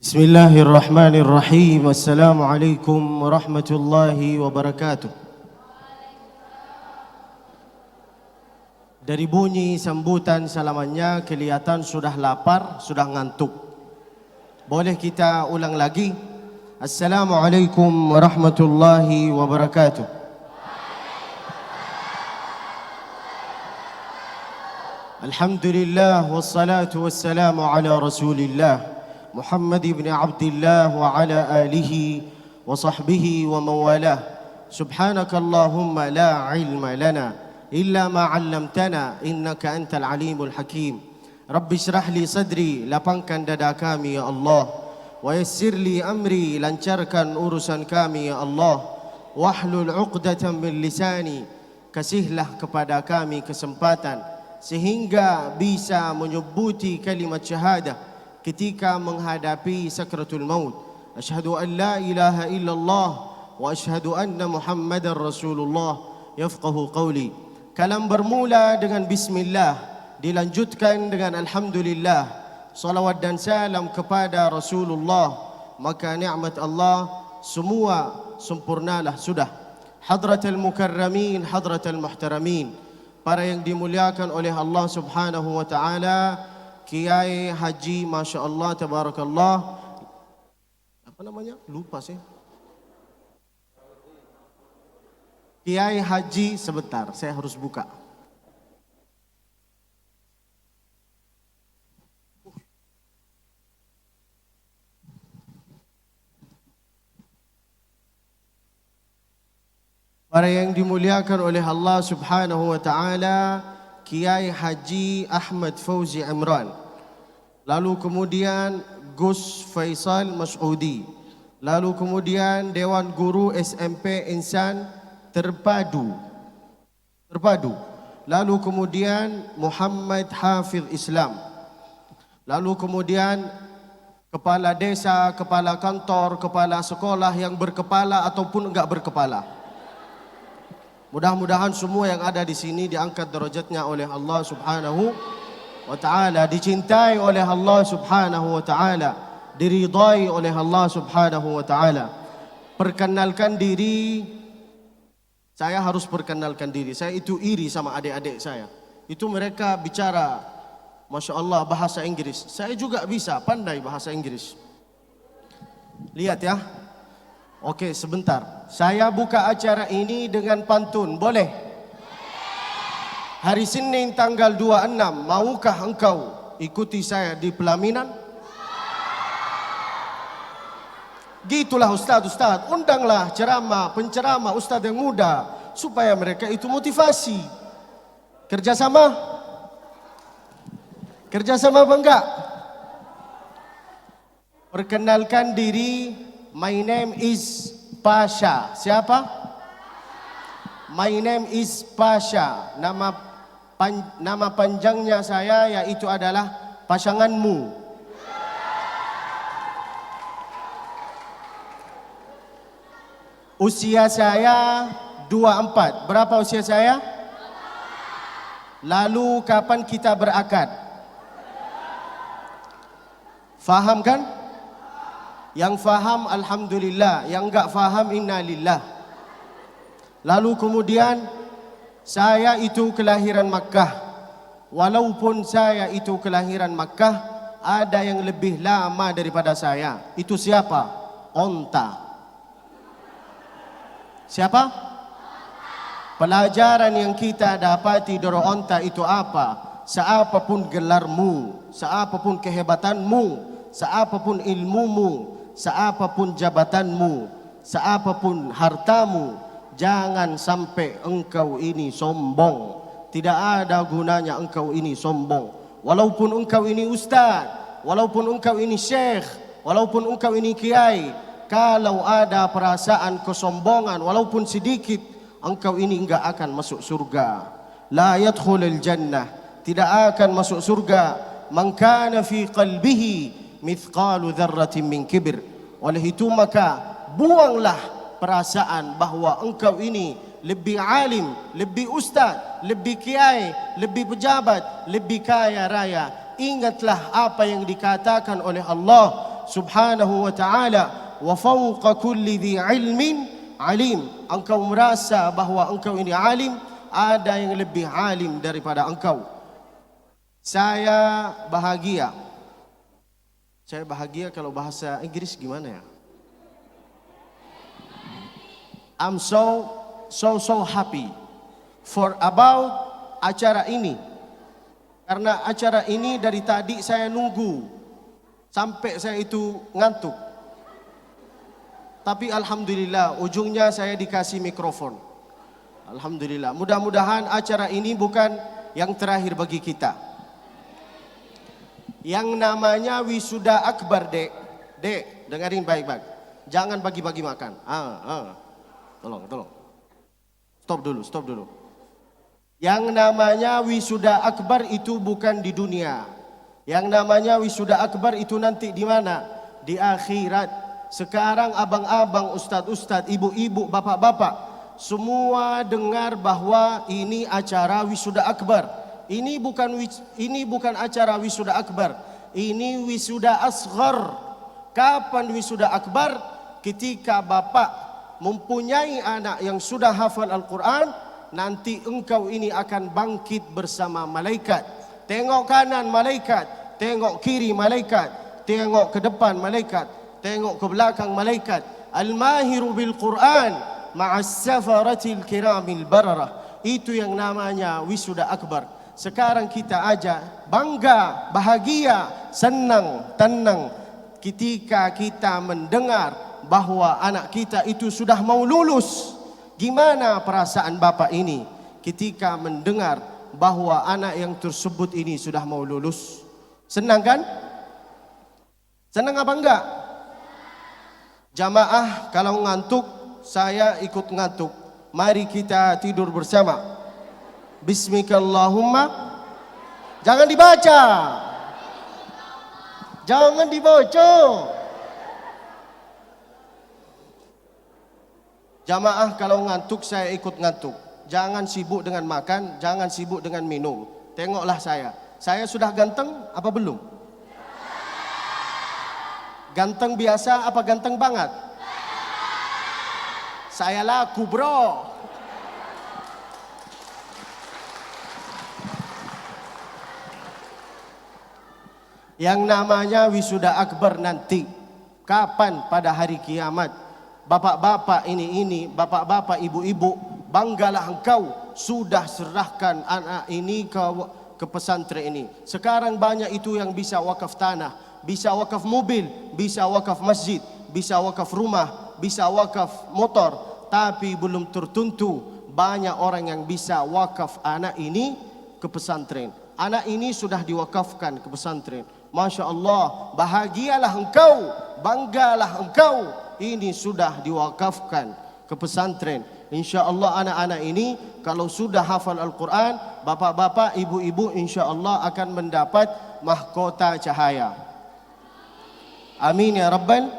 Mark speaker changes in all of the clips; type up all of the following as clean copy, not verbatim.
Speaker 1: Bismillahirrahmanirrahim. Assalamualaikum warahmatullahi wabarakatuh. Dari bunyi sambutan salamannya kelihatan sudah lapar, sudah ngantuk. Boleh kita ulang lagi? Assalamualaikum warahmatullahi wabarakatuh. Alhamdulillah wassalatu wassalamu ala Rasulillah Muhammad ibn Abdullah wa ala alihi wa sahbihi wa mawalah. Subhanakallahumma la ilma lana illa ma 'allamtana innaka antal alimul hakim. Rabbi shrah li sadri, lapangkan dada kami ya Allah. Wa yassir li amri, lancarkan urusan kami ya Allah. Wahlul 'uqdatan min lisani, kasihlah kepada kami kesempatan sehingga bisa menyebuti kalimat syahadah ketika menghadapi sakratul maut. Asyhadu an la ilaha illallah wa asyhadu anna Muhammadar Rasulullah. Yafqahu qawli. Kalam bermula dengan bismillah, dilanjutkan dengan alhamdulillah. Salawat dan salam kepada Rasulullah, maka nikmat Allah semua sempurnalah sudah. Hadratul mukarramin, hadratul muhtaramin, para yang dimuliakan oleh Allah Subhanahu wa taala, Kiai Haji Masya Allah Tabarakallah, apa namanya? Lupa sih. Kiai Haji, sebentar saya harus buka. Para yang dimuliakan oleh Allah Subhanahu wa taala, Kiai Haji Ahmad Fauzi Imran, lalu kemudian Gus Faisal Mas'udi, lalu kemudian Dewan Guru SMP Insan Terpadu, lalu kemudian Muhammad Hafiz Islam, lalu kemudian kepala desa, kepala kantor, kepala sekolah yang berkepala ataupun enggak berkepala. Mudah-mudahan semua yang ada di sini diangkat derajatnya oleh Allah Subhanahu wa taala, dicintai oleh Allah Subhanahu wa taala, diridai oleh Allah Subhanahu wa taala. Perkenalkan diri, saya harus perkenalkan diri. Saya itu iri sama adik-adik saya. Itu mereka bicara Masya Allah bahasa Inggris. Saya juga bisa, pandai bahasa Inggris. Lihat ya. Oke, sebentar. Saya buka acara ini dengan pantun, boleh? Hari Senin tanggal 26, maukah engkau ikuti saya di pelaminan? Gitulah Ustaz, undanglah penceramah Ustaz yang muda supaya mereka itu motivasi. Kerjasama? Kerjasama apa enggak? Perkenalkan diri. My name is Pasha. Siapa? My name is Pasha. Nama panjangnya saya yaitu adalah pasanganmu. Usia saya 24. Berapa usia saya? Lalu kapan kita berakad? Faham kan? Yang faham alhamdulillah, yang enggak faham innalillah. Lalu kemudian saya itu kelahiran Makkah. Walaupun saya itu kelahiran Makkah, ada yang lebih lama daripada saya. Itu siapa? Onta. Siapa? Pelajaran yang kita dapati dari onta itu apa? Seapapun gelarmu, seapapun kehebatanmu, seapapun ilmumu, seapapun jabatanmu, seapapun hartamu, jangan sampai engkau ini sombong. Tidak ada gunanya engkau ini sombong. Walaupun engkau ini ustaz, walaupun engkau ini syekh, walaupun engkau ini kiai, kalau ada perasaan kesombongan walaupun sedikit, engkau ini enggak akan masuk surga. La yadkhulul jannah, tidak akan masuk surga. Man kana fi qalbihi mithqalu dzarratin min kibr. Oleh itu maka buanglah perasaan bahawa engkau ini lebih alim, lebih ustaz, lebih kiai, lebih pejabat, lebih kaya raya. Ingatlah apa yang dikatakan oleh Allah subhanahu wa ta'ala, wa fawqa kulli dhi ilmin alim. Engkau merasa bahawa engkau ini alim, ada yang lebih alim daripada engkau. Saya bahagia. Saya bahagia kalau bahasa Inggris gimana ya? I'm so happy for about acara ini. Karena acara ini dari tadi saya nunggu sampai saya itu ngantuk. Tapi alhamdulillah ujungnya saya dikasih mikrofon. Alhamdulillah. Mudah-mudahan acara ini bukan yang terakhir bagi kita. Yang namanya wisuda akbar, Dek. Dek, dengarin baik-baik. Jangan bagi-bagi makan. Tolong. Stop dulu. Yang namanya wisuda akbar itu bukan di dunia. Yang namanya wisuda akbar itu nanti di mana? Di akhirat. Sekarang abang-abang, ustaz-ustaz, ibu-ibu, bapak-bapak, semua dengar bahwa ini acara wisuda akbar. Ini bukan acara wisuda akbar. Ini wisuda asghar. Kapan wisuda akbar? Ketika bapak mempunyai anak yang sudah hafal Al-Quran, nanti engkau ini akan bangkit bersama malaikat. Tengok kanan malaikat, tengok kiri malaikat, tengok ke depan malaikat, tengok ke belakang malaikat. Al-mahiru bil Quran ma'as safaratil kiramil bararah. Itu yang namanya wisuda akbar. Sekarang kita aja bangga, bahagia, senang, tenang ketika kita mendengar bahawa anak kita itu sudah mau lulus. Gimana perasaan bapak ini ketika mendengar bahawa anak yang tersebut ini sudah mau lulus? Senang kan? Senang apa enggak? Jamaah kalau ngantuk, saya ikut ngantuk. Mari kita tidur bersama. Bismikallahumma. Jangan dibaca. Jangan dibaca. Jamaah kalau ngantuk, saya ikut ngantuk. Jangan sibuk dengan makan, jangan sibuk dengan minum. Tengoklah saya. Saya sudah ganteng apa belum? Ganteng biasa apa ganteng banget? Saya laku, bro. Yang namanya wisuda akbar nanti. Kapan? Pada hari kiamat. Bapak-bapak ini, bapak-bapak, ibu-ibu, banggalah engkau sudah serahkan anak ini ke pesantren ini. Sekarang banyak itu yang bisa wakaf tanah, bisa wakaf mobil, bisa wakaf masjid, bisa wakaf rumah, bisa wakaf motor. Tapi belum tertentu banyak orang yang bisa wakaf anak ini ke pesantren. Anak ini sudah diwakafkan ke pesantren. Masya Allah, bahagialah engkau, banggalah engkau. Ini sudah diwakafkan ke pesantren. Insya Allah anak-anak ini kalau sudah hafal Al-Quran, bapak-bapak, ibu-ibu insya Allah akan mendapat mahkota cahaya. Amin ya Rabbal.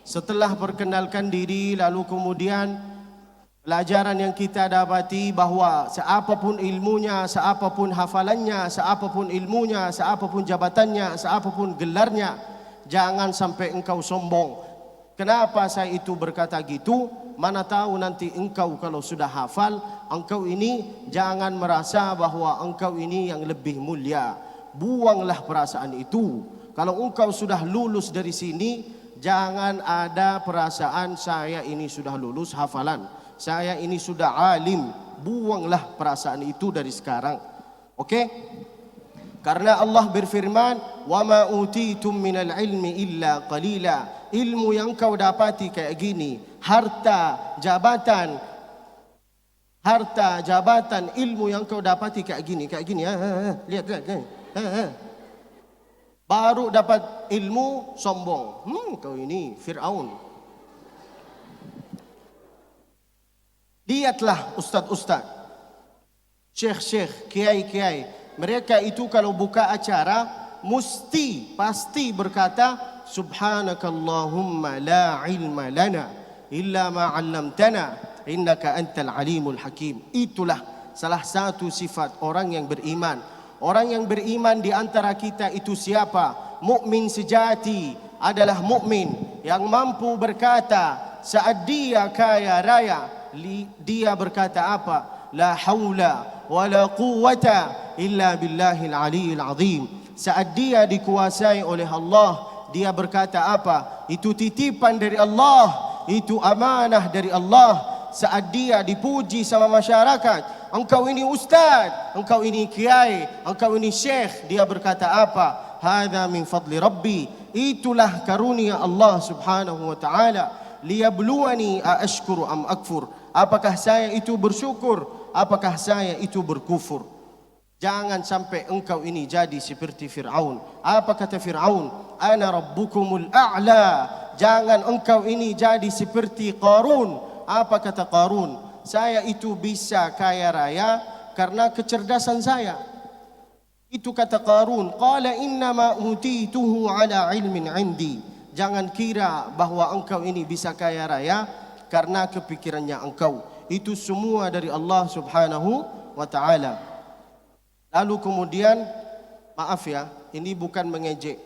Speaker 1: Setelah perkenalkan diri, lalu kemudian pelajaran yang kita dapati bahawa seapapun ilmunya, seapapun hafalannya, seapapun ilmunya, seapapun jabatannya, seapapun gelarnya, jangan sampai engkau sombong. Kenapa saya itu berkata gitu? Mana tahu nanti engkau kalau sudah hafal, engkau ini jangan merasa bahawa engkau ini yang lebih mulia. Buanglah perasaan itu. Kalau engkau sudah lulus dari sini, jangan ada perasaan saya ini sudah lulus hafalan, saya ini sudah alim. Buanglah perasaan itu dari sekarang. Okey? Karena Allah berfirman, "Wa ma utitum minal ilmi illa qalila." Ilmu yang kau dapati kayak gini, harta, jabatan, ilmu yang kau dapati kayak gini. Lihat. Baru dapat ilmu sombong. Kau ini Fir'aun. Lihatlah ustaz-ustaz, syekh-syekh, kiai-kiai. Mereka itu kalau buka acara pasti berkata, Subhanakallahumma la ilma lana illa ma 'allamtana innaka antal alimul hakim. Itulah salah satu sifat orang yang beriman. Orang yang beriman di antara kita itu siapa? Mukmin sejati adalah mukmin yang mampu berkata saat dia kaya raya, dia berkata apa? La haula wala quwwata illa billahil aliyil azim. Saat dia dikuasai oleh Allah, dia berkata apa? Itu titipan dari Allah, itu amanah dari Allah. Saat dia dipuji sama masyarakat, engkau ini ustaz, engkau ini kiai, engkau ini syekh, dia berkata apa? Hadza min fadli rabbi. Itulah karunia Allah Subhanahu wa taala. Liyabluwani aashkuru am akfur. Apakah saya itu bersyukur? Apakah saya itu berkufur? Jangan sampai engkau ini jadi seperti Fir'aun. Apa kata Fir'aun? Ana rabbukumul a'la. Jangan engkau ini jadi seperti Qarun. Apa kata Qarun? Saya itu bisa kaya raya karena kecerdasan saya. Itu kata Qarun. Qala innama utituhu ala ilmin indi. Jangan kira bahwa engkau ini bisa kaya raya karena kepikirannya engkau. Itu semua dari Allah Subhanahu wa ta'ala. Lalu kemudian, maaf ya, ini bukan mengejek.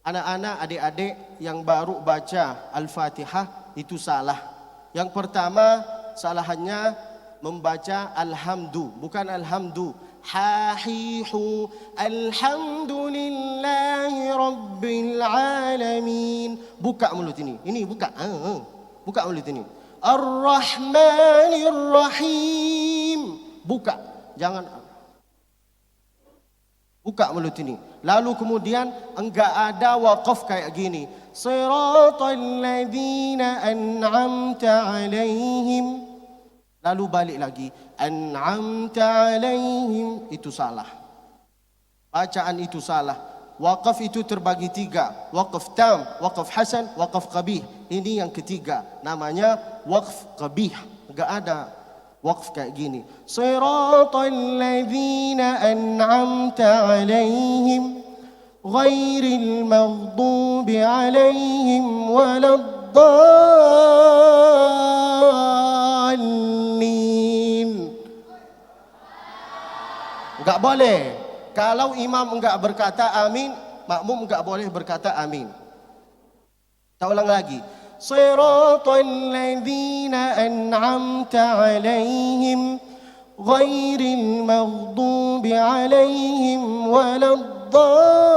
Speaker 1: Anak-anak, adik-adik yang baru baca Al-Fatihah itu salah. Yang pertama, salahannya membaca alhamdu, bukan alhamdu. Hahihu alhamdulillahi rabbil alamin. Buka mulut ini. Ini buka. Buka mulut ini. Ar-Rahmanir Rahim. Buka. Jangan buka mulut ini. Lalu kemudian enggak ada waqaf kayak gini. Siratal ladzina an'amta 'alaihim. Lalu balik lagi. An'amta 'alaihim. Itu salah. Bacaan itu salah. Waqaf itu terbagi tiga. Waqaf tam, waqaf hasan, waqaf qabih. Ini yang ketiga. Namanya waqaf qabih. Enggak ada waqf kayak gini. Siratal ladzina an'amta 'alaihim ghairil maghdubi 'alaihim waladdallin. Enggak boleh. Kalau imam enggak berkata amin, makmum enggak boleh berkata amin. Kita ulang lagi. Siratal ladzina an'amta 'alaihim ghairil maghdubi 'alaihim waladdallin.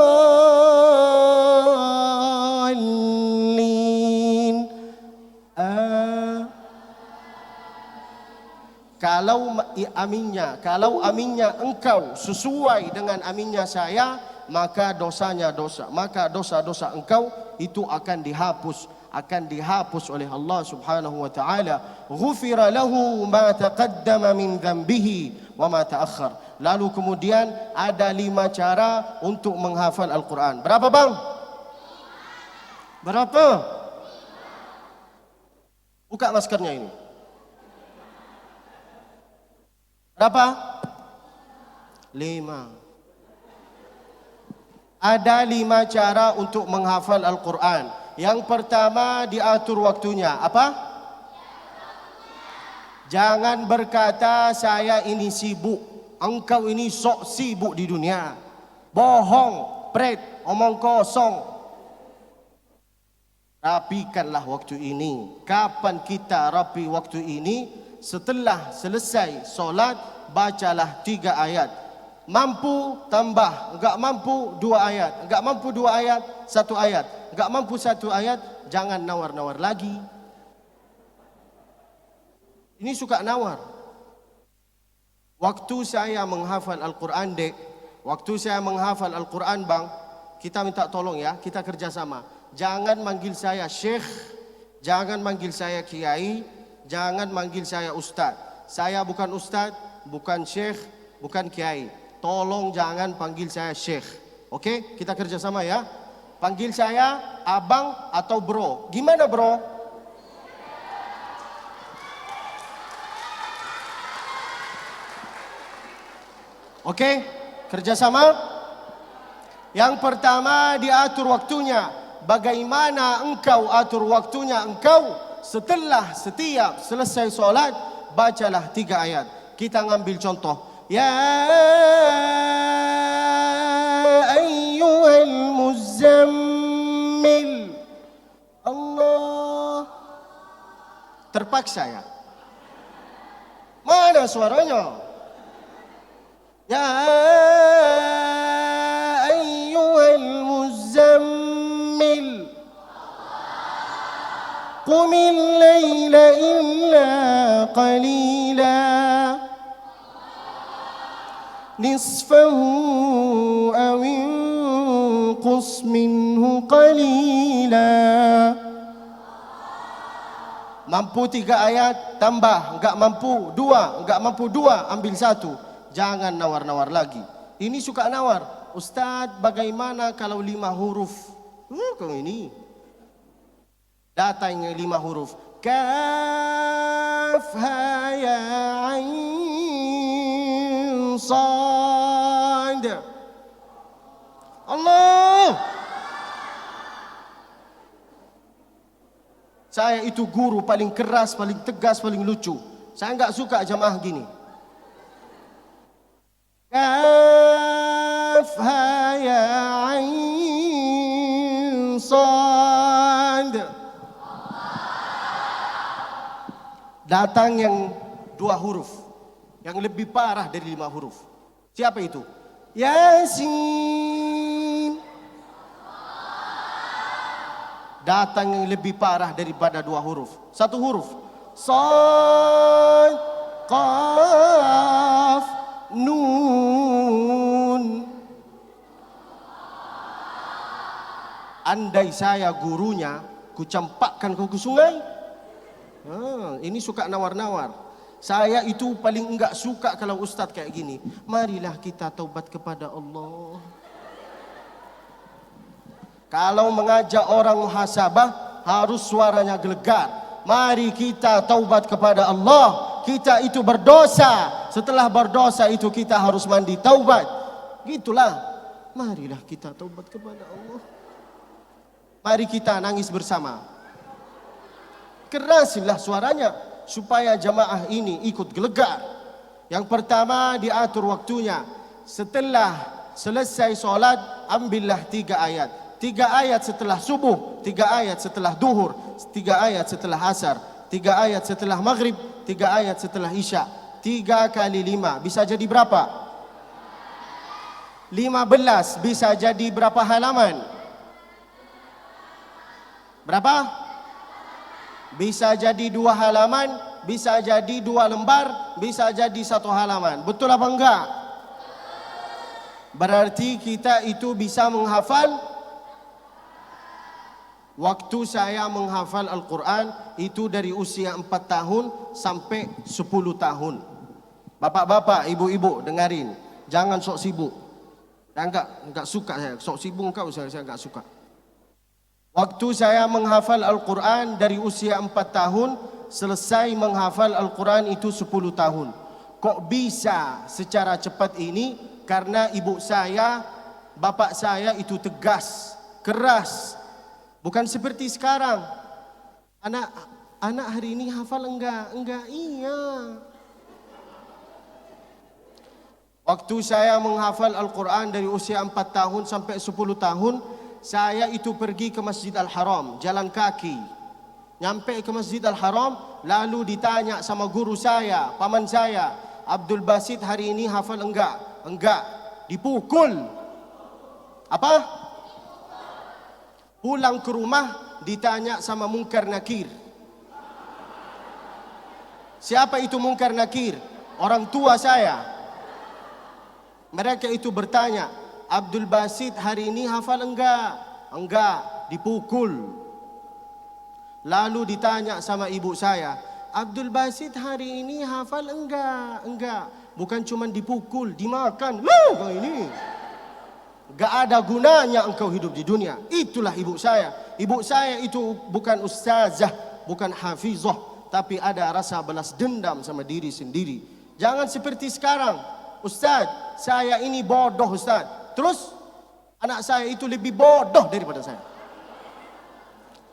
Speaker 1: Kalau aminnya engkau sesuai dengan aminnya saya, maka dosanya dosa. Maka dosa-dosa engkau itu akan dihapus oleh Allah Subhanahu wa taala. Ghufira lahu ma taqaddama min dhanbihi wa ma ta'akhkhar. Lalu kemudian ada 5 cara untuk menghafal Al-Quran. Berapa bang? Berapa? Buka maskernya ini. Berapa? 5. Ada 5 cara untuk menghafal Al-Quran. Yang pertama, diatur waktunya. Apa? Jangan berkata saya ini sibuk. Engkau ini sok sibuk di dunia. Bohong, pret, omong kosong. Rapikanlah waktu ini. Kapan kita rapi waktu ini? Setelah selesai solat, bacalah 3 ayat. Mampu tambah, enggak mampu 2 ayat. Enggak mampu 2 ayat, 1 ayat. Enggak mampu 1 ayat, jangan nawar-nawar lagi. Ini suka nawar. Waktu saya menghafal Al-Quran, dek. Waktu saya menghafal Al-Quran, bang. Kita minta tolong ya, kita kerjasama. Jangan manggil saya syekh. Jangan manggil saya kiai. Jangan manggil saya ustaz. Saya bukan ustaz, bukan syekh, bukan kiai. Tolong jangan panggil saya syekh. Oke, kita kerjasama ya. Panggil saya abang atau bro. Gimana bro? Oke, kerjasama. Yang pertama, diatur waktunya. Bagaimana engkau atur waktunya engkau? Setelah setiap selesai solat, bacalah 3 ayat. Kita ngambil contoh. Ya ayyuhal muzzamil paksa ya. Mana suaranya? Ya ayyuhal muzammil qumil layla illa qalila nisfahu aw inqus minhu qalila. Mampu 3 ayat, tambah. Enggak mampu 2, enggak mampu 2, ambil 1. Jangan nawar-nawar lagi. Ini suka nawar. Ustaz, bagaimana kalau 5 huruf? Kau ini. Datang 5 huruf. Kaf, ha, ya, ain, sad. Allah. Saya itu guru paling keras, paling tegas, paling lucu. Saya enggak suka jamaah gini. Kaf, ha, ya, ain, sad. Datang yang 2 huruf, yang lebih parah dari 5 huruf. Siapa itu? Yasin. Datang yang lebih parah daripada 2 huruf. 1 huruf. Sad, qaf, nun. Andai saya gurunya, ku campakkan kau ke sungai. Ini suka nawar-nawar. Saya itu paling enggak suka kalau ustaz kayak gini. Marilah kita taubat kepada Allah. Kalau mengajak orang muhasabah, harus suaranya gelegar. Mari kita taubat kepada Allah. Kita itu berdosa. Setelah berdosa itu kita harus mandi taubat. Gitulah. Marilah kita taubat kepada Allah. Mari kita nangis bersama. Keraslah suaranya supaya jamaah ini ikut gelegar. Yang pertama, diatur waktunya. Setelah selesai solat, ambillah 3 ayat. 3 ayat setelah subuh, 3 ayat setelah duhur, 3 ayat setelah asar, 3 ayat setelah maghrib, 3 ayat setelah isya. 3 kali 5 bisa jadi berapa? 15 bisa jadi berapa halaman? Berapa? Bisa jadi 2 halaman, bisa jadi 2 lembar, bisa jadi 1 halaman. Betul apa enggak? Berarti kita itu bisa menghafal. Waktu saya menghafal Al-Quran itu dari usia 4 tahun sampai 10 tahun. Bapak-bapak, ibu-ibu dengarin, jangan sok sibuk. Enggak suka saya, sok sibuk kau saya enggak suka. Waktu saya menghafal Al-Quran dari usia 4 tahun, selesai menghafal Al-Quran itu 10 tahun. Kok bisa secara cepat ini? Karena ibu saya, bapak saya itu tegas, keras. Bukan seperti sekarang. Anak hari ini hafal enggak? Enggak, iya. Waktu saya menghafal Al-Quran dari usia 4 tahun sampai 10 tahun, saya itu pergi ke Masjid Al-Haram, jalan kaki. Nyampe ke Masjid Al-Haram, lalu ditanya sama guru saya, paman saya, Abdul Basit hari ini hafal enggak? Enggak. Dipukul. Apa? Pulang ke rumah ditanya sama Munkar Nakir. Siapa itu Munkar Nakir? Orang tua saya. Mereka itu bertanya, Abdul Basit hari ini hafal enggak? Enggak, dipukul. Lalu ditanya sama ibu saya, Abdul Basit hari ini hafal enggak? Enggak. Bukan cuma dipukul, dimakan. Loh, ini. Gak ada gunanya engkau hidup di dunia. Itulah ibu saya. Ibu saya itu bukan ustazah, bukan hafizah, tapi ada rasa balas dendam sama diri sendiri. Jangan seperti sekarang. Ustaz, saya ini bodoh Ustaz. Terus anak saya itu lebih bodoh daripada saya.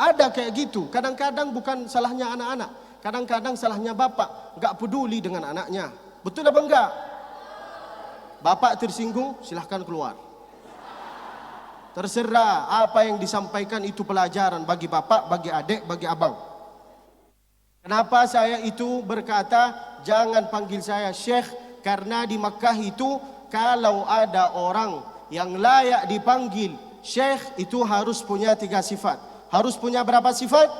Speaker 1: Ada kayak gitu. Kadang-kadang bukan salahnya anak-anak, kadang-kadang salahnya bapak, gak peduli dengan anaknya. Betul apa enggak? Bapak tersinggung, silahkan keluar. Terserah apa yang disampaikan itu pelajaran bagi bapak, bagi adik, bagi abang. Kenapa saya itu berkata jangan panggil saya Syekh? Karena di Makkah itu kalau ada orang yang layak dipanggil Syekh itu harus punya 3 sifat. Harus punya berapa sifat?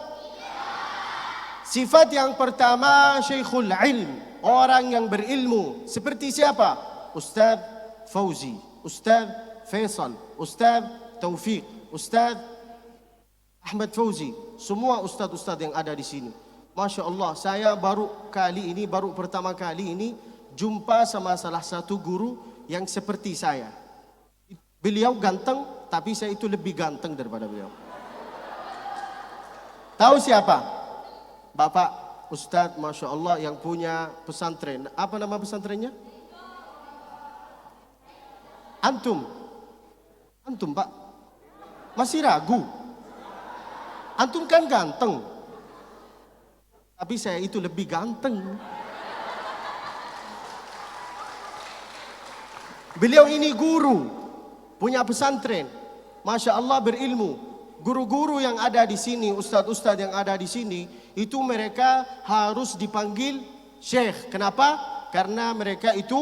Speaker 1: Sifat yang pertama Syekhul Ilm, orang yang berilmu. Seperti siapa? Ustaz Fauzi, Ustaz Faisal, Ustaz Taufik, Ustaz Ahmad Fauzi, semua ustaz-ustaz yang ada di sini. Masya Allah, saya baru pertama kali ini jumpa sama salah satu guru yang seperti saya. Beliau ganteng, tapi saya itu lebih ganteng daripada beliau. Tahu siapa? Bapak Ustadz Masya Allah yang punya pesantren. Apa nama pesantrennya? Antum Pak masih ragu? Antum kan ganteng, tapi saya itu lebih ganteng. Beliau ini guru, punya pesantren, Masya Allah berilmu. Guru-guru yang ada di sini, ustadz-ustadz yang ada di sini, itu mereka harus dipanggil Syekh. Kenapa? Karena mereka itu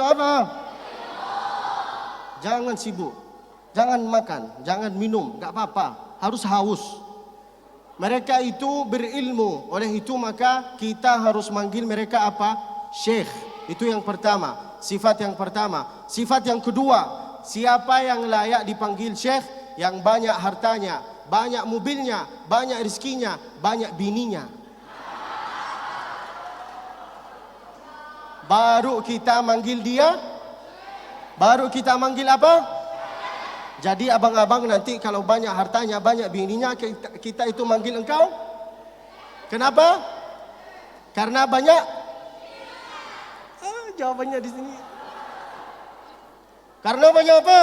Speaker 1: apa? Jangan sibuk, jangan makan, jangan minum, gak apa-apa, harus haus. Mereka itu berilmu, oleh itu maka kita harus manggil mereka apa? Syekh. Itu yang pertama, sifat yang pertama. Sifat yang kedua, siapa yang layak dipanggil Syekh? Yang banyak hartanya, banyak mobilnya, banyak rezekinya, banyak bininya. Baru kita manggil dia, baru kita manggil apa? Jadi abang-abang nanti kalau banyak hartanya, banyak bininya, kita itu manggil engkau. Kenapa? Karena banyak. Jawabannya di sini. Karena banyak apa?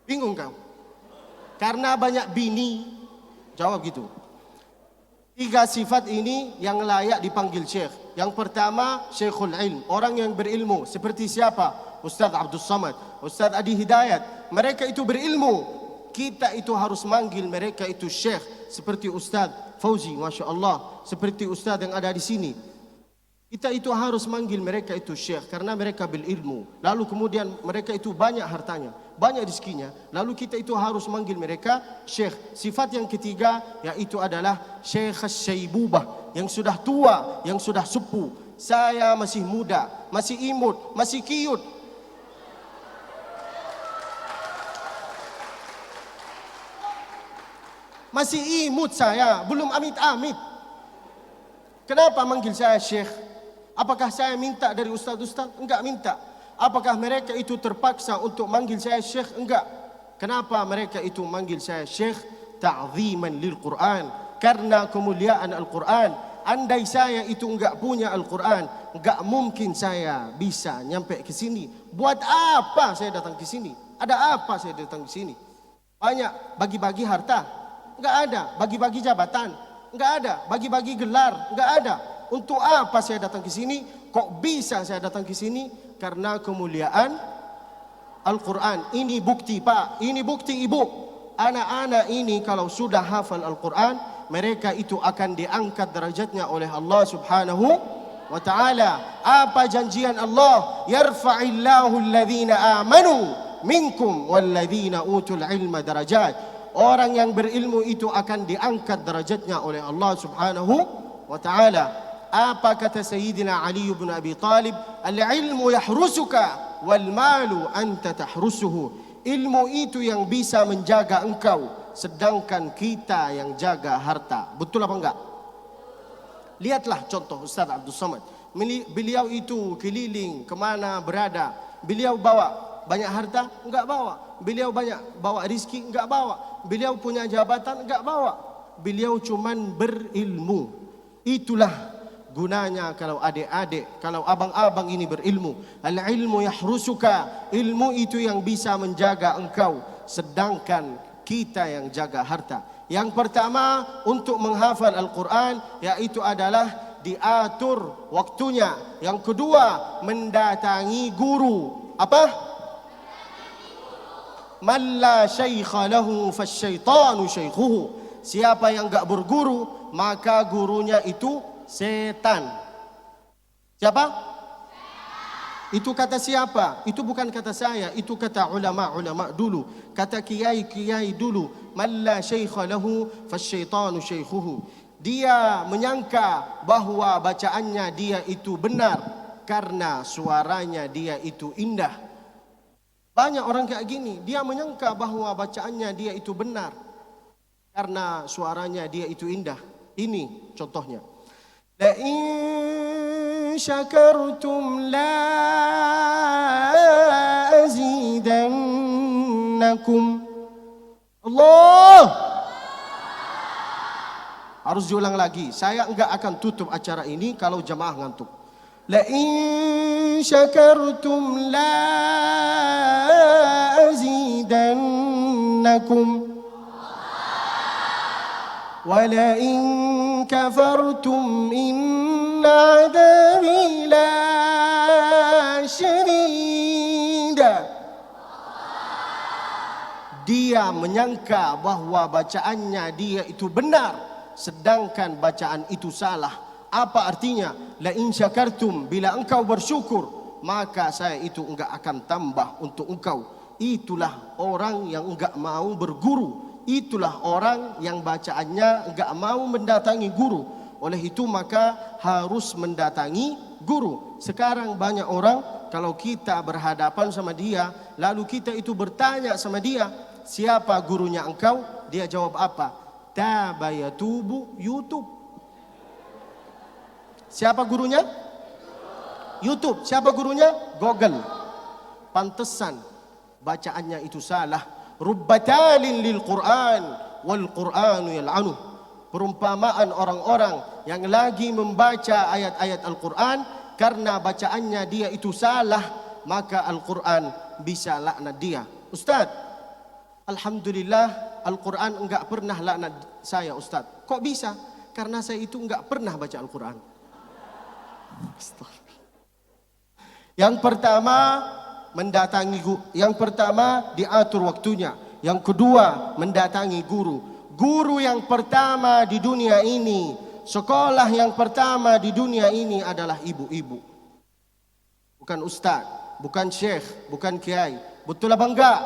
Speaker 1: Bingung kau? Karena banyak bini. Jawab gitu. 3 sifat ini yang layak dipanggil Syekh. Yang pertama, Syekhul Ilm, orang yang berilmu. Seperti siapa? Ustaz Abdul Samad, Ustaz Adi Hidayat. Mereka itu berilmu. Kita itu harus manggil mereka itu Syekh. Seperti Ustaz Fauzi, Masya Allah. Seperti Ustaz yang ada di sini. Kita itu harus manggil mereka itu Syekh karena mereka berilmu. Lalu kemudian mereka itu banyak hartanya, banyak rezekinya. Lalu kita itu harus manggil mereka Syekh. Sifat yang ketiga yaitu adalah Syekh Syaibubah, yang sudah tua, yang sudah sepuh. Saya masih muda, masih imut, masih kiut. Masih imut saya, belum amit-amit. Kenapa manggil saya Syekh? Apakah saya minta dari ustaz-ustaz? Enggak minta. Apakah mereka itu terpaksa untuk manggil saya Syekh? Enggak. Kenapa mereka itu manggil saya Syekh? Ta'ziman lil Quran. Karena kemuliaan Al-Quran. Andai saya itu enggak punya Al-Quran, enggak mungkin saya bisa nyampe ke sini. Buat apa saya datang ke sini? Ada apa saya datang ke sini? Banyak bagi-bagi harta? Enggak ada. Bagi-bagi jabatan? Enggak ada. Bagi-bagi gelar? Enggak ada. Untuk apa saya datang ke sini? Kok bisa saya datang ke sini? Karena kemuliaan Al-Quran. Ini bukti Pak, ini bukti Ibu. Anak-anak ini kalau sudah hafal Al-Quran, mereka itu akan diangkat derajatnya oleh Allah Subhanahu wa ta'ala. Apa janjian Allah? Yarfa'illahu alladhina amanu minkum walladhina utul ilma darajat. Orang yang berilmu itu akan diangkat derajatnya oleh Allah Subhanahu wa ta'ala. Apa kata Sayyidina Ali bin Abi Talib? Al-ilmu yahrusuka wal malu anta tahrusuhu. Ilmu itu yang bisa menjaga engkau, sedangkan kita yang jaga harta. Betul apa enggak? Lihatlah contoh Ustaz Abdul Samad. Beliau itu keliling kemana berada. Beliau bawa banyak harta? Enggak bawa. Beliau banyak bawa rizki? Enggak bawa. Beliau punya jabatan? Enggak bawa. Beliau cuman berilmu. Itulah gunanya kalau adik-adik, kalau abang-abang ini berilmu. Al-ilmu yahrusuka. Ilmu itu yang bisa menjaga engkau, sedangkan kita yang jaga harta. Yang pertama untuk menghafal Al-Quran yaitu adalah diatur waktunya. Yang kedua mendatangi guru. Apa? Man la syaikha lahu fasyaitanu syaikhuhu. Siapa yang enggak berguru, maka gurunya itu setan. Siapa? Itu kata siapa? Itu bukan kata saya, itu kata ulama-ulama dulu, kata kiai-kiai dulu. Man la syaikha lahu fasyaitanu syaikhuhu. Dia menyangka bahwa bacaannya dia itu benar karena suaranya dia itu indah. Banyak orang kayak gini, dia menyangka bahwa bacaannya dia itu benar karena suaranya dia itu indah. Ini contohnya. La in syakartum la azidannakum. Allah. Harus diulang lagi. Saya enggak akan tutup acara ini kalau jamaah ngantuk. La in syakartum la azidannakum. Wa la in kafartum inna adabi la syadida. Dia menyangka bahwa bacaannya dia itu benar, sedangkan bacaan itu salah. Apa artinya? La in syakartum, bila engkau bersyukur, maka saya itu enggak akan tambah untuk engkau. Itulah orang yang enggak mau berguru. Itulah orang yang bacaannya enggak mau mendatangi guru. Oleh itu maka harus mendatangi guru. Sekarang banyak orang, kalau kita berhadapan sama dia, lalu kita itu bertanya sama dia, siapa gurunya engkau? Dia jawab apa? Tabayatubu YouTube. Siapa gurunya? YouTube. Siapa gurunya? Google. Pantesan bacaannya itu salah. Rubbatalin lil Quran wal Quranu yal'anuh. Perumpamaan orang-orang yang lagi membaca ayat-ayat Al-Quran, karena bacaannya dia itu salah, maka Al-Quran bisa laknat dia. Ustaz, alhamdulillah Al-Quran enggak pernah laknat saya, Ustaz. Kok bisa? Karena saya itu enggak pernah baca Al-Quran. Yang pertama, mendatangi guru. Yang pertama, diatur waktunya. Yang kedua, mendatangi guru. Guru yang pertama di dunia ini, sekolah yang pertama di dunia ini adalah ibu-ibu. Bukan ustaz, bukan syekh, bukan kiai. Betul apa enggak?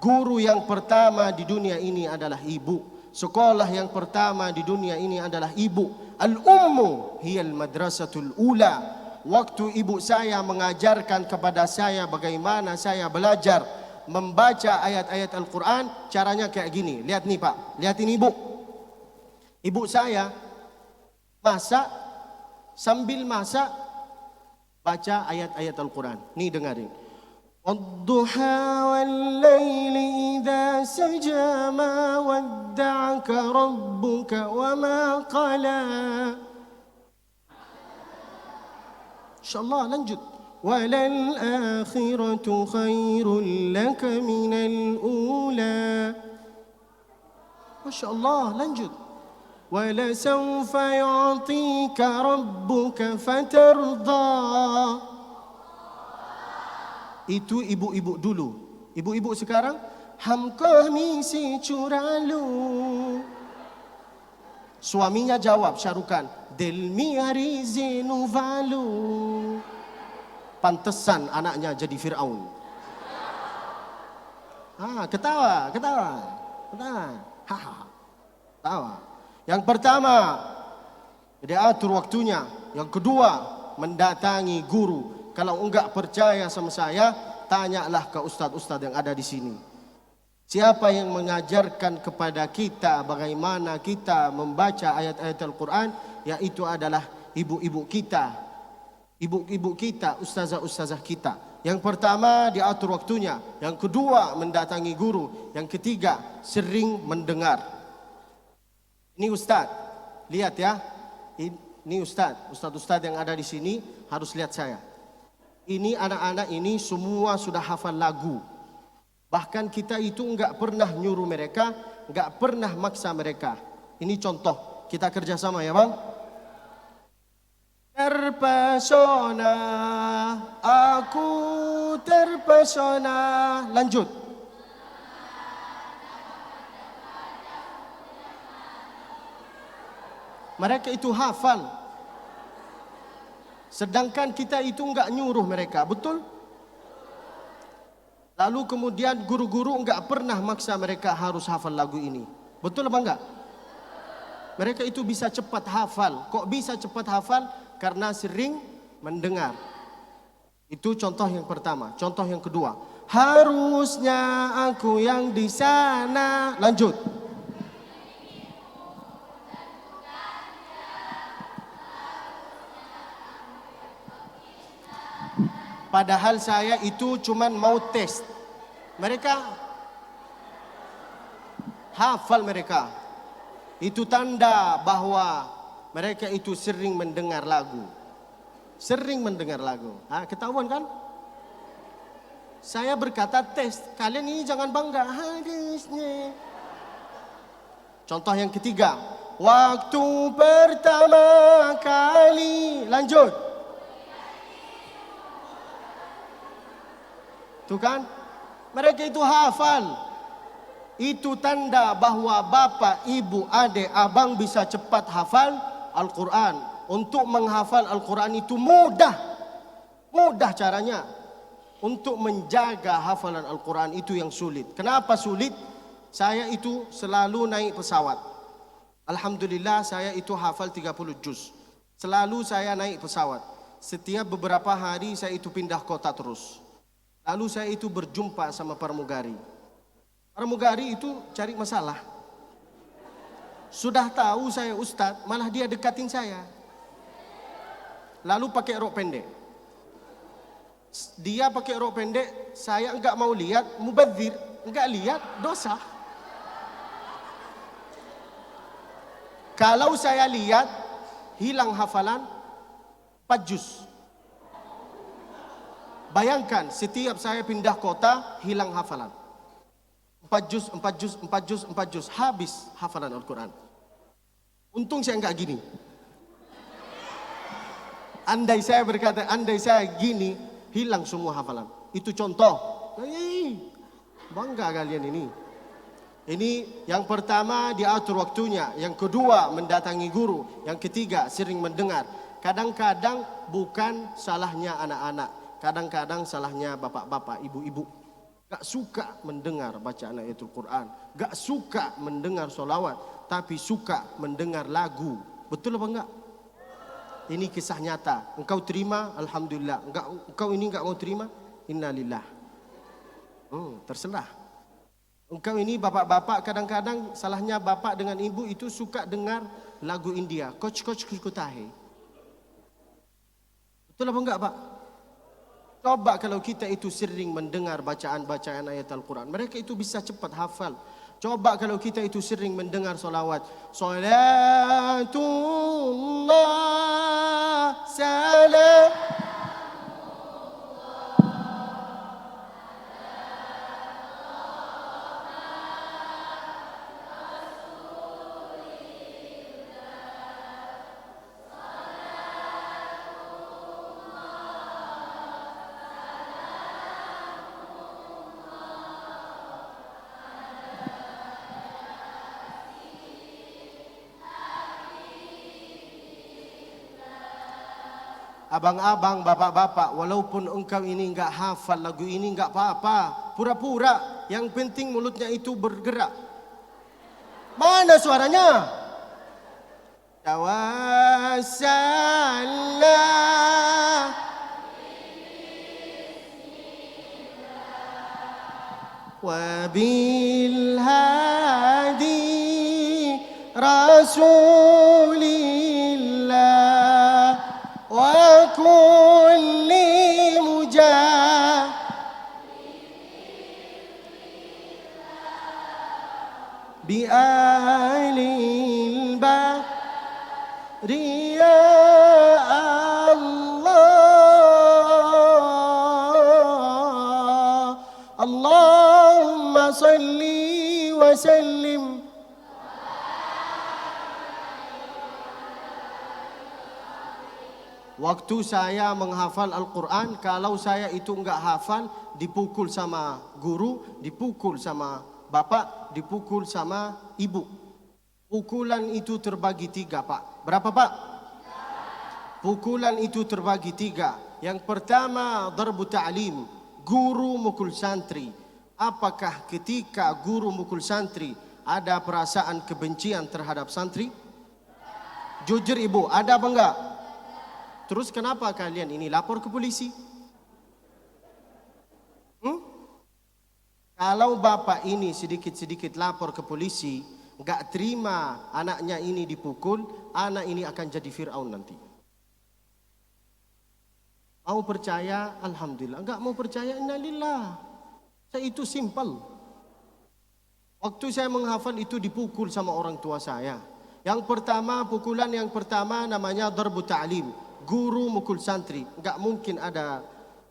Speaker 1: Guru yang pertama di dunia ini adalah ibu. Sekolah yang pertama di dunia ini adalah ibu. Al-ummu hiyal madrasatul ula. Waktu ibu saya mengajarkan kepada saya bagaimana saya belajar membaca ayat-ayat Al-Quran, caranya kayak gini. Lihat nih Pak, lihat ini ibu. Ibu saya masak, sambil masak baca ayat-ayat Al-Quran. Nih dengarin. Wadduha wal layli idha saja ma wadda'aka rabbuka wa ma qala. InsyaAllah lanjut. Walal akhiratu khairul laka minal ula. Masya Allah, lanjut. Wala sawfa yu'tika rabbuka fatarda. Itu ibu-ibu dulu. Ibu-ibu sekarang, hamkah misi curalu. Suaminya jawab, Syarukan, del miari zenu valu. Pantesan anaknya jadi Fir'aun. Ketawa. Ketawa. Yang pertama, dia atur waktunya. Yang kedua, mendatangi guru. Kalau enggak percaya sama saya, tanyalah ke ustaz-ustaz yang ada di sini. Siapa yang mengajarkan kepada kita bagaimana kita membaca ayat-ayat Al-Quran? Yaitu adalah ibu-ibu kita. Ibu-ibu kita, ustazah-ustazah kita. Yang pertama, diatur waktunya. Yang kedua, mendatangi guru. Yang ketiga, sering mendengar. Ini ustaz, lihat ya. Ini ustaz yang ada di sini harus lihat saya. Ini anak-anak ini semua sudah hafal lagu. Bahkan kita itu enggak pernah nyuruh mereka, enggak pernah maksa mereka. Ini contoh, kita kerjasama ya bang. Terpesona, aku terpesona. Lanjut. Mereka itu hafal. Sedangkan kita itu enggak nyuruh mereka, betul? Lalu kemudian guru-guru enggak pernah maksa mereka harus hafal lagu ini. Betul apa enggak? Mereka itu bisa cepat hafal. Kok bisa cepat hafal? Karena sering mendengar. Itu contoh yang pertama. Contoh yang kedua. Harusnya aku yang di sana. Lanjut. Padahal saya itu cuman mau tes. Mereka hafal mereka. Itu tanda bahwa mereka itu sering mendengar lagu. Sering mendengar lagu. Ketahuan kan? Saya berkata tes. Kalian ini jangan bangga. Harusnya. Contoh yang ketiga. Waktu pertama kali. Lanjut. Tuh kan? Mereka itu hafal. Itu tanda bahwa bapak, ibu, adik, abang bisa cepat hafal Al-Quran. Untuk menghafal Al-Quran itu mudah. Mudah caranya. Untuk menjaga hafalan Al-Quran itu yang sulit. Kenapa sulit? Saya itu selalu naik pesawat. Alhamdulillah saya itu hafal 30 juz. Selalu saya naik pesawat. Setiap beberapa hari saya itu pindah kota terus. Lalu saya itu berjumpa sama pramugari. Pramugari itu cari masalah. Sudah tahu saya ustaz, malah dia dekatin saya. Lalu pakai rok pendek. Dia pakai rok pendek, saya enggak mau lihat, mubadzir, enggak lihat, dosa. Kalau saya lihat, hilang hafalan 4 juz. Bayangkan, setiap saya pindah kota, hilang hafalan. 4 juz, 4 juz, 4 juz, 4 juz. Habis hafalan Al-Quran. Untung saya enggak gini. Andai saya berkata, andai saya gini, hilang semua hafalan. Itu contoh. Bangga kalian ini. Ini yang pertama diatur waktunya. Yang kedua mendatangi guru. Yang ketiga sering mendengar. Kadang-kadang bukan salahnya anak-anak. Kadang-kadang salahnya bapak-bapak, ibu-ibu. Gak suka mendengar bacaan ayatul Quran. Gak suka mendengar solawat. Tapi suka mendengar lagu. Betul apa enggak? Ini kisah nyata. Engkau terima, alhamdulillah. Engkau ini enggak mau terima, innalillah. Terserah. Engkau ini bapak-bapak, kadang-kadang salahnya bapak dengan ibu itu suka dengar lagu India. Koch kutahe. Betul apa enggak, Pak? Coba kalau kita itu sering mendengar bacaan-bacaan ayat Al-Quran. Mereka itu bisa cepat hafal. Coba kalau kita itu sering mendengar solawat. Salatullah salam. Abang-abang, bapak-bapak, walaupun engkau ini enggak hafal lagu ini enggak apa-apa. Pura-pura, yang penting mulutnya itu bergerak. Mana suaranya? Tawassalna wa bil hadi rasulillah wa kulli mujah bi alil bahri ya Allah Allahumma salli wa sallim. waktu saya menghafal Al-Quran, kalau saya itu enggak hafal, dipukul sama guru, dipukul sama bapak, dipukul sama ibu. Pukulan itu terbagi 3, Pak. Berapa, Pak? Pukulan itu terbagi 3. Yang pertama, darbu ta'lim, guru mukul santri. Apakah ketika guru mukul santri ada perasaan kebencian terhadap santri? Jujur ibu, ada apa enggak? Terus kenapa kalian ini lapor ke polisi? Kalau bapak ini sedikit-sedikit lapor ke polisi, enggak terima anaknya ini dipukul, anak ini akan jadi Fir'aun nanti. Mau percaya, alhamdulillah. Enggak mau percaya, innalillah. Saya itu simpel. Waktu saya menghafal itu dipukul sama orang tua saya. Yang pertama, pukulan yang pertama namanya darbu ta'lim. Guru mukul santri. Enggak mungkin ada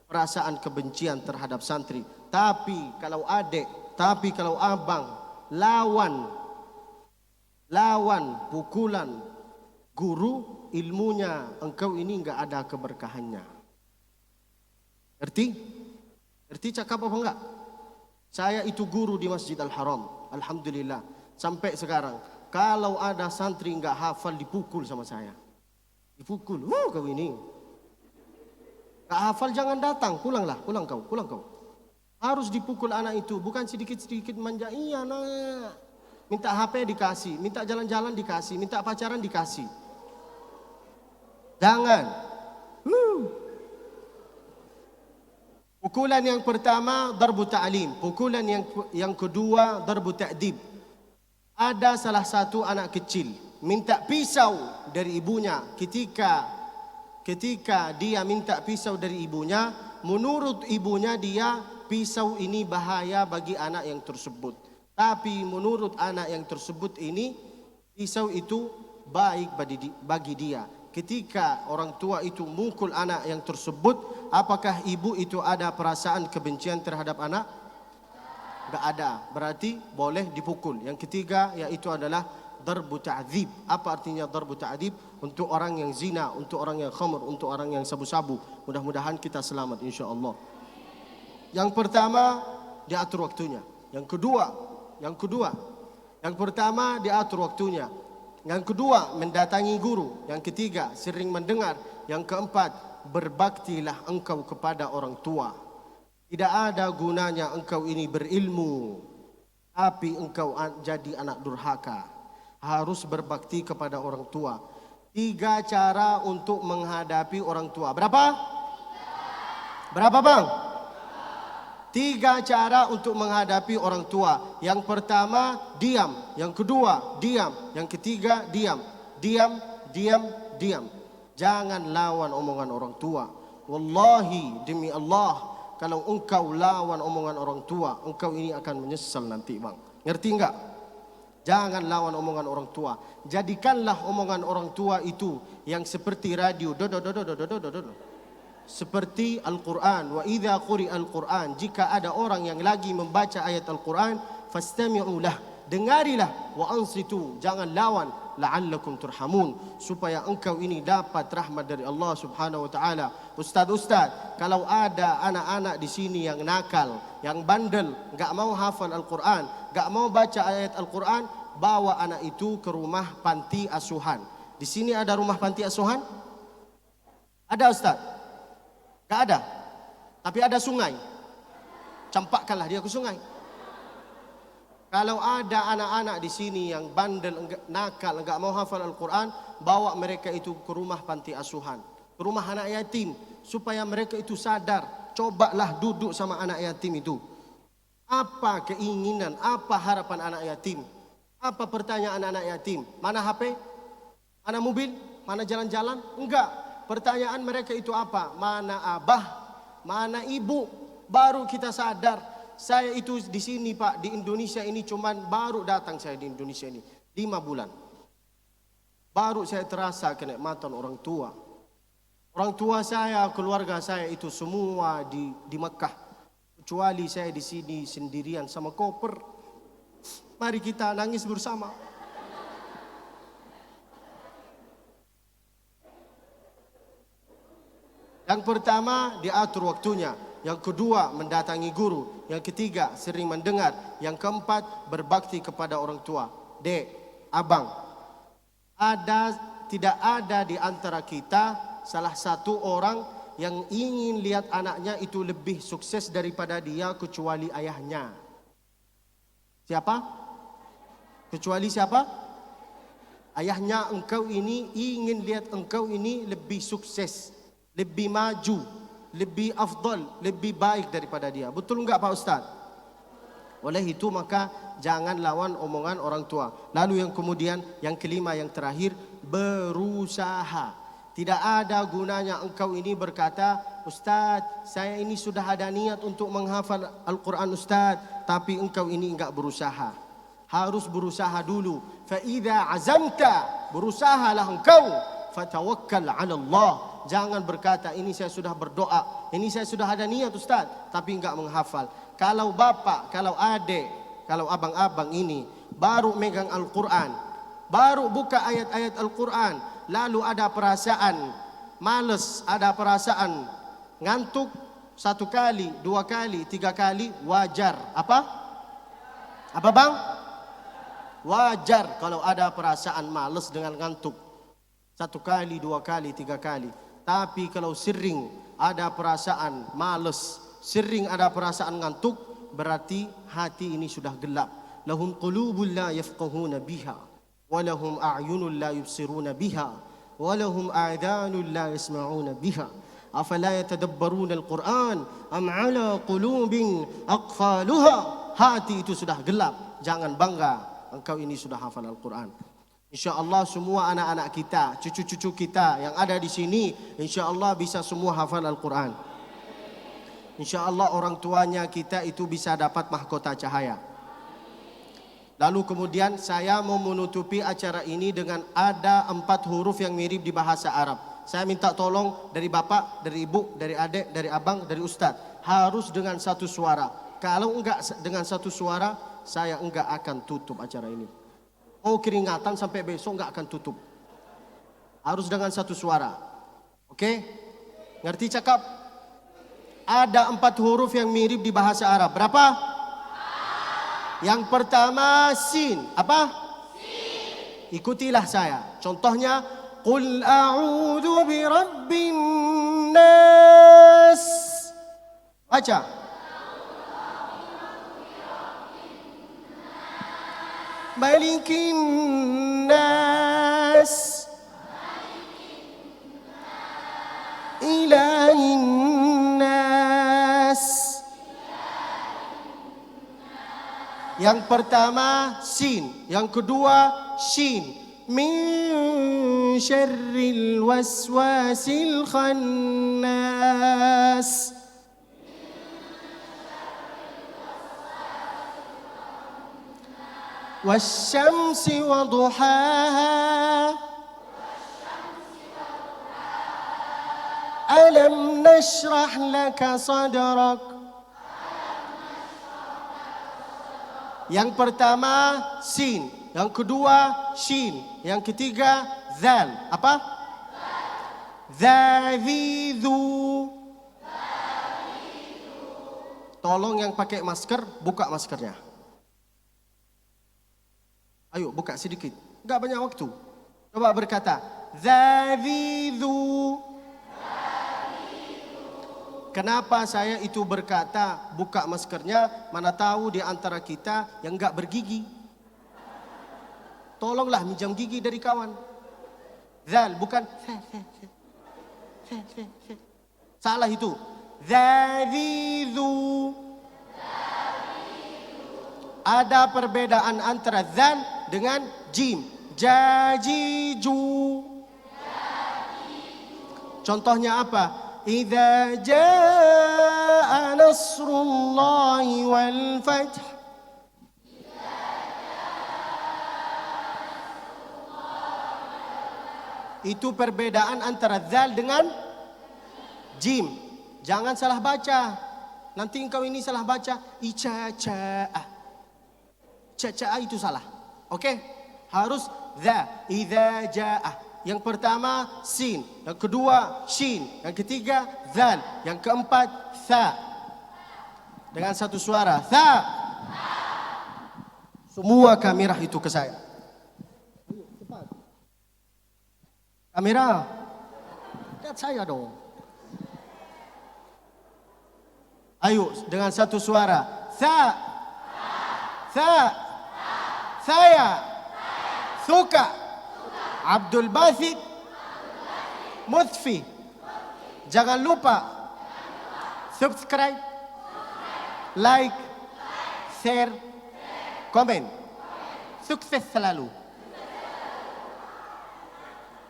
Speaker 1: perasaan kebencian terhadap santri. Tapi kalau adik, tapi kalau abang lawan pukulan guru, ilmunya engkau ini enggak ada keberkahannya. Ngerti? Ngerti cakap apa enggak? Saya itu guru di Masjid Al-Haram. Alhamdulillah. Sampai sekarang. Kalau ada santri enggak hafal, dipukul sama saya. Dipukul. Kau ini. Enggak hafal jangan datang. Pulanglah. Pulang kau. Harus dipukul anak itu. Bukan sedikit-sedikit manja. Iya nak. Minta HP dikasih. Minta jalan-jalan dikasih. Minta pacaran dikasih. Jangan. Pukulan yang pertama darbu ta'lim, pukulan yang kedua darbu ta'dib. Ada salah satu anak kecil minta pisau dari ibunya. Ketika dia minta pisau dari ibunya, menurut ibunya dia pisau ini bahaya bagi anak yang tersebut. Tapi menurut anak yang tersebut ini pisau itu baik bagi dia. Ketika orang tua itu mukul anak yang tersebut, apakah ibu itu ada perasaan kebencian terhadap anak? Enggak ada. Berarti boleh dipukul. Yang ketiga yaitu adalah darbu ta'dzib. Apa artinya darbu ta'dzib? Untuk orang yang zina, untuk orang yang khamr, untuk orang yang sabu-sabu. Mudah-mudahan kita selamat insya-Allah. Yang pertama diatur waktunya. Yang pertama diatur waktunya. Yang kedua, mendatangi guru. Yang ketiga, sering mendengar. Yang keempat, berbaktilah engkau kepada orang tua. Tidak ada gunanya engkau ini berilmu, tapi engkau jadi anak durhaka. Harus berbakti kepada orang tua. 3 cara untuk menghadapi orang tua. Berapa? Berapa bang? 3 cara untuk menghadapi orang tua. Yang pertama, diam. Yang kedua, diam. Yang ketiga, diam. Diam. Jangan lawan omongan orang tua. Wallahi, demi Allah, kalau engkau lawan omongan orang tua, engkau ini akan menyesal nanti bang. Ngerti enggak? Jangan lawan omongan orang tua. Jadikanlah omongan orang tua itu yang seperti radio. Seperti Al-Quran. Wa idza quri'al Quran, jika ada orang yang lagi membaca ayat Al-Quran, fastami'u lah, dengarilah, wa ansitu, jangan lawan, la'allakum turhamun, supaya engkau ini dapat rahmat dari Allah Subhanahu wa taala. Ustaz, kalau ada anak-anak di sini yang nakal, yang bandel, enggak mau hafal Al-Quran, enggak mau baca ayat Al-Quran, bawa anak itu ke rumah panti asuhan. Di sini ada rumah panti asuhan? Ada Ustaz? Enggak ada. Tapi ada sungai. Campakkanlah dia ke sungai. Kalau ada anak-anak di sini yang bandel, nakal, enggak mau hafal Al-Quran, bawa mereka itu ke rumah panti asuhan, ke rumah anak yatim, supaya mereka itu sadar. Cobalah duduk sama anak yatim itu. Apa keinginan, apa harapan anak yatim? Apa pertanyaan anak yatim? Mana HP? Mana mobil? Mana jalan-jalan? Enggak. Pertanyaan mereka itu apa? Mana abah? Mana ibu? Baru kita sadar. Saya itu di sini Pak, di Indonesia ini cuman baru datang saya di Indonesia ini 5 bulan. Baru saya terasa kenikmatan orang tua. Orang tua saya, keluarga saya itu semua di Mekah. Kecuali saya di sini sendirian sama koper. Mari kita nangis bersama. Yang pertama, diatur waktunya. Yang kedua, mendatangi guru. Yang ketiga, sering mendengar. Yang keempat, berbakti kepada orang tua. Dek, abang, tidak ada di antara kita salah satu orang yang ingin lihat anaknya itu lebih sukses daripada dia kecuali ayahnya. Siapa? Kecuali siapa? Ayahnya engkau ini ingin lihat engkau ini lebih sukses, lebih maju, lebih afdal, lebih baik daripada dia. Betul enggak Pak Ustaz? Oleh itu maka jangan lawan omongan orang tua. Lalu yang kemudian, yang kelima, yang terakhir, berusaha. Tidak ada gunanya engkau ini berkata, Ustaz, saya ini sudah ada niat untuk menghafal Al-Quran Ustaz, tapi engkau ini enggak berusaha. Harus berusaha dulu. Fa idza azamta, berusahalah engkau. Fatawakkal 'ala Allah. Jangan berkata, ini saya sudah berdoa, ini saya sudah ada niat Ustaz, tapi enggak menghafal. Kalau bapak, kalau adik, kalau abang-abang ini baru megang Al-Quran, baru buka ayat-ayat Al-Quran, lalu ada perasaan males, ada perasaan ngantuk, 1 kali, 2 kali, 3 kali, wajar. Apa? Apa bang? Wajar kalau ada perasaan males dengan ngantuk. 1 kali, 2 kali, 3 kali. Tapi kalau sering ada perasaan males, sering ada perasaan ngantuk, berarti hati ini sudah gelap. Lahum qulubun la yafqahuna biha, wa lahum a'yunun la yubsiruna biha, wa lahum a'dhanun la yasma'una biha. Afala yatadabbaruna al-Quran am 'ala qulubin aqfaluha. Hati itu sudah gelap. Jangan bangga engkau ini sudah hafal Al-Quran. InsyaAllah semua anak-anak kita, cucu-cucu kita yang ada di sini, InsyaAllah bisa semua hafal Al-Quran. InsyaAllah orang tuanya kita itu bisa dapat mahkota cahaya. Lalu kemudian saya mau menutupi acara ini dengan ada 4 huruf yang mirip di bahasa Arab. Saya minta tolong dari bapak, dari ibu, dari adik, dari abang, dari ustaz. Harus dengan satu suara. Kalau enggak dengan satu suara, saya enggak akan tutup acara ini. Oh keringatan sampai besok enggak akan tutup. Harus dengan satu suara. Oke? Ngerti cakap? Ada 4 huruf yang mirip di bahasa Arab. Berapa? Yang pertama sin. Apa? Sin. Ikutilah saya. Contohnya, Qul a'udhu birabbin nas. Baca. Malikin nas. Ilahin nas. Yang pertama sin, yang kedua shin. Min syarril waswasil khannas. Wasyamsi wa duhaha. Alam nashrah laka sadrak. Yang pertama sin, yang kedua shin, yang ketiga zal. Apa? Dzadzu. Tolong yang pakai masker buka maskernya. Ayo buka sedikit. Enggak banyak waktu. Coba berkata dzadzu. Kenapa saya itu berkata buka maskernya? Mana tahu di antara kita yang enggak bergigi. Tolonglah minjam gigi dari kawan. Zal bukan. Salah itu. Dzadzu. Ada perbedaan antara zal dengan jim. Jajiju. Contohnya apa? Idza jaa nasrullahi wal fath. Itu perbedaan antara zal dengan jim. Jangan salah baca. Nanti engkau ini salah baca. Ica-ca'ah. Ca-ca'ah itu salah. Oke? Harus za. Idza jaa. Yang pertama sin, yang kedua shin, yang ketiga zal, yang keempat tha. Dengan satu suara, tha. Semua kamera itu ke saya. Cepat. Kamera, lihat saya dong. Ayo dengan satu suara, tha, tha, saya, suka. Abdul Basit Mutfi. Jangan lupa subscribe, like, share, komen. Sukses selalu.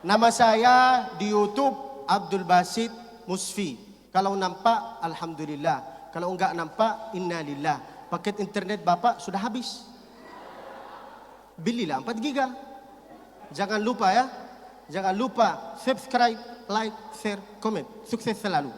Speaker 1: Nama saya di YouTube Abdul Basit Musfi. Kalau nampak alhamdulillah, kalau enggak nampak innalillah. Paket internet Bapak sudah habis. Belilah 4 giga. Jangan lupa ya. Jangan lupa subscribe, like, share, komen. Sukses selalu.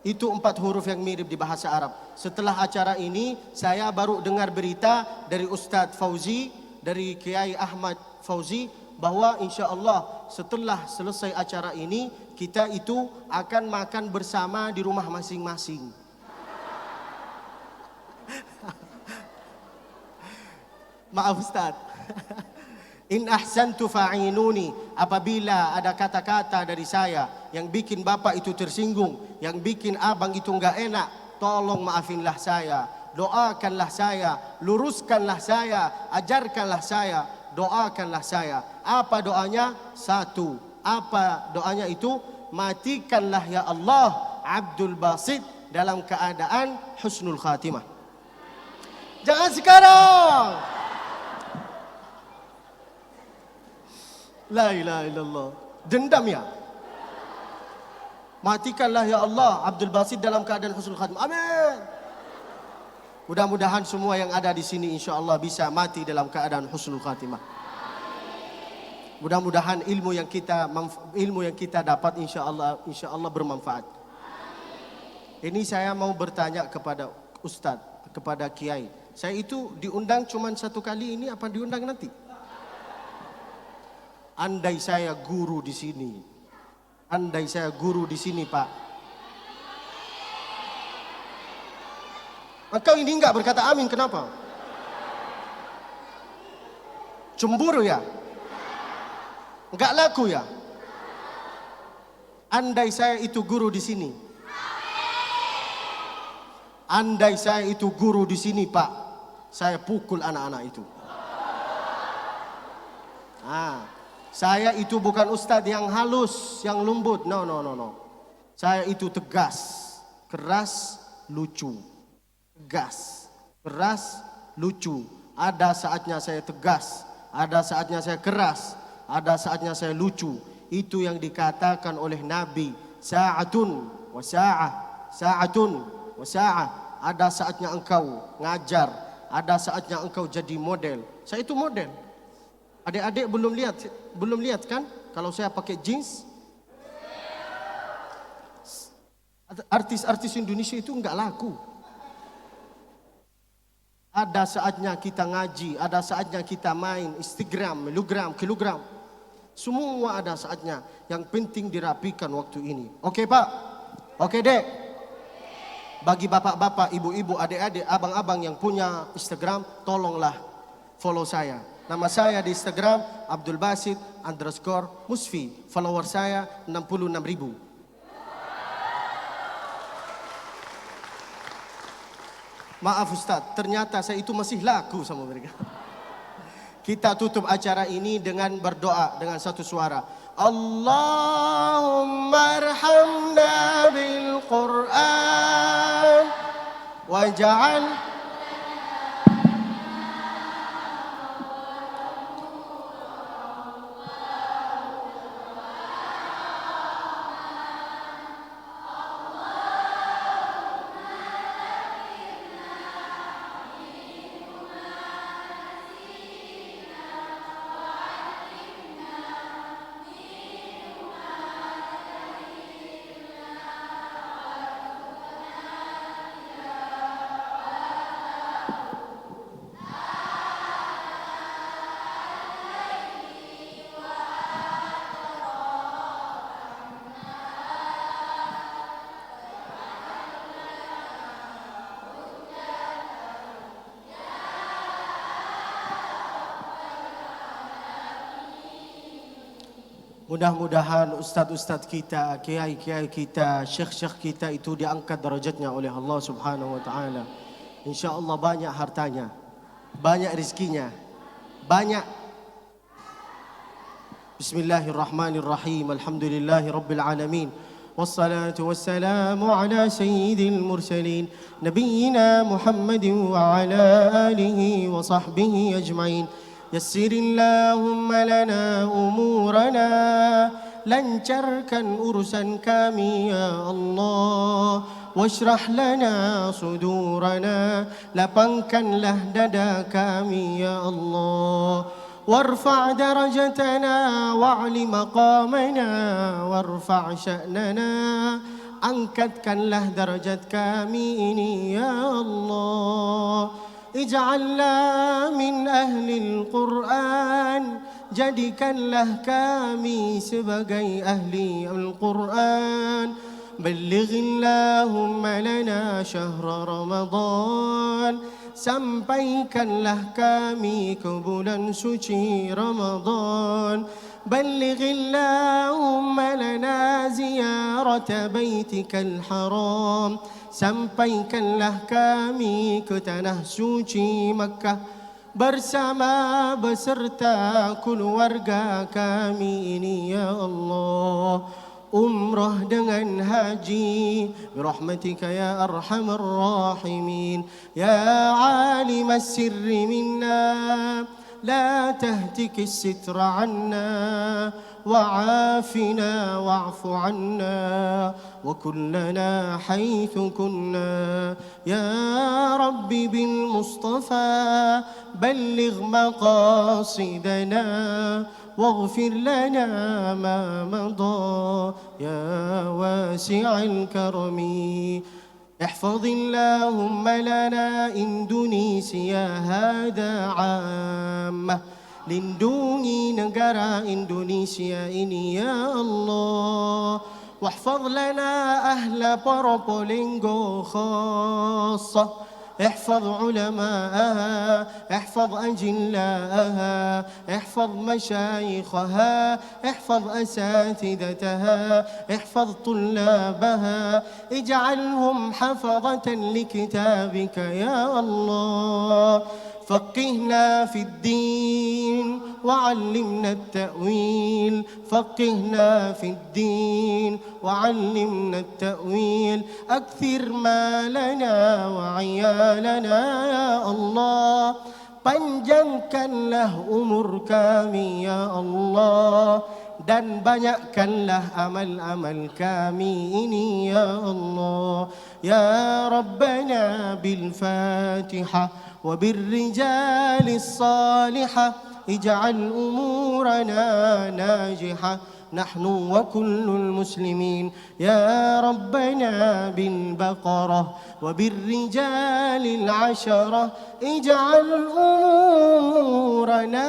Speaker 1: Itu 4 huruf yang mirip di bahasa Arab. Setelah acara ini, saya baru dengar berita dari Ustadz Fauzi, dari Kiai Ahmad Fauzi, bahwa insya Allah setelah selesai acara ini, kita itu akan makan bersama di rumah masing-masing. Maaf Ustadz. In ahsantu fa'inuni. Apabila ada kata-kata dari saya yang bikin bapak itu tersinggung, yang bikin abang itu enggak enak, tolong maafinlah saya, doakanlah saya, luruskanlah saya, ajarkanlah saya, doakanlah saya. Apa doanya? 1. Apa doanya itu? Matikanlah ya Allah Abdul Basit dalam keadaan husnul khatimah. Jangan sekarang. La ilaha illallah. Dendam ya. Matikanlah ya Allah Abdul Basit dalam keadaan husnul khatimah. Amin. Mudah-mudahan semua yang ada di sini insya Allah bisa mati dalam keadaan husnul khatimah. Mudah-mudahan ilmu yang kita dapat insya Allah bermanfaat. Ini saya mau bertanya kepada Ustadz, kepada Kiai. Saya itu diundang cuma 1 kali ini, apa diundang nanti? Andai saya guru di sini, Pak. Engkau ini enggak berkata amin, kenapa? Cemburu ya? Enggak laku ya? Andai saya itu guru di sini. Andai saya itu guru di sini, Pak, saya pukul anak-anak itu. Saya itu bukan ustadz yang halus, yang lembut. No. Saya itu tegas, keras, lucu. Tegas, keras, lucu. Ada saatnya saya tegas, ada saatnya saya keras, ada saatnya saya lucu. Itu yang dikatakan oleh Nabi, sa'atun wa sa'ah, sa'atun wa sa'ah. Ada saatnya engkau ngajar, ada saatnya engkau jadi model. Saya itu model. Adik-adik belum lihat kan kalau saya pakai jeans? Artis-artis Indonesia itu enggak laku. Ada saatnya kita ngaji, ada saatnya kita main Instagram, kilogram. Semua ada saatnya. Yang penting dirapikan waktu ini. Oke Pak? Oke Dek? Bagi bapak-bapak, ibu-ibu, adik-adik, abang-abang yang punya Instagram, tolonglah follow saya. Nama saya di Instagram abdulbasit_musfi. Follower saya 66.000. Maaf Ustaz, ternyata saya itu masih laku sama mereka. Kita tutup acara ini dengan berdoa dengan satu suara. Allahumma arhamna bil Qur'an waj'al Mudah-mudahan ustaz-ustaz kita, kiai-kiai kita, syekh-syekh kita itu diangkat derajatnya oleh Allah Subhanahu wa taala. Insyaallah banyak hartanya, banyak rezekinya, banyak. Bismillahirrahmanirrahim. Alhamdulillahirabbil alamin. Wassalatu wassalamu ala sayyidil mursalin nabiyyina Muhammadin wa ala alihi wa sahbihi ajmain. يسر اللهم لنا أمورنا lancarkan urusan kami ya Allah, washrah lana sudurana, lapangkanlah dada kami ya Allah, warfa' darajatana wa'li maqamana, warfa' sya'nana, angkatkanlah darajat kami ini ya Allah. Ij'alna min ahlil Qur'an, jadikanlah kami sebagai ahli Al-Quran. Ballighillahumma lana syahra Ramadan, sampaikanlah kami ke bulan suci Ramadan. Ballighillahumma lana ziyarata baitikal haram, sampaikanlah kami ke tanah suci Makkah bersama beserta keluarga kami ini ya Allah. Umrah dengan haji birahmatika ya arhamar rahimin. Ya alim as-sirri minna la tahtik as-sitra anna, وعافنا واعف عنا وكن لنا حيث كنا. يا رب بالمصطفى بلغ مقاصدنا واغفر لنا ما مضى يا واسع الكرم. احفظ اللهم لنا إندونيسيا هذا عامة، lindungi negara Indonesia ini ya Allah. Wahfaz lana ahla Probolinggo khassah, احفظ علماءها، احفظ أجلاءها، احفظ مشايخها، احفظ أساتذتها، احفظ طلابها، اجعلهم حفظة لكتابك يا الله. فقهنا في الدين وعلمنا التأويل، فقهنا في الدين وعلمنا التأويل. أكثر مالنا وعيالنا يا الله، panjangkanlah umur kami ya Allah, dan banyakkanlah amal-amal kami ini ya Allah. Ya Rabbana bil Fatihah وبالرجال الصالحة اجعل أمورنا ناجحة نحن وكل المسلمين. يا ربنا بالبقرة وبالرجال العشرة اجعل أمورنا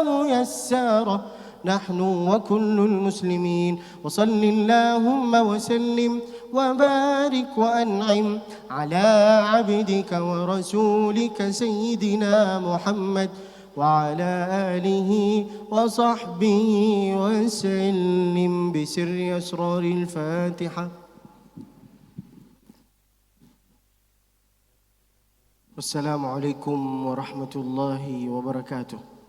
Speaker 1: ميسرة نحن وكل المسلمين. وصل اللهم وسلم وبارك وأنعم على عبدك ورسولك سيدنا محمد وعلى آله وصحبه وسلم بسر أسرار الفاتحة. والسلام عليكم ورحمة الله وبركاته.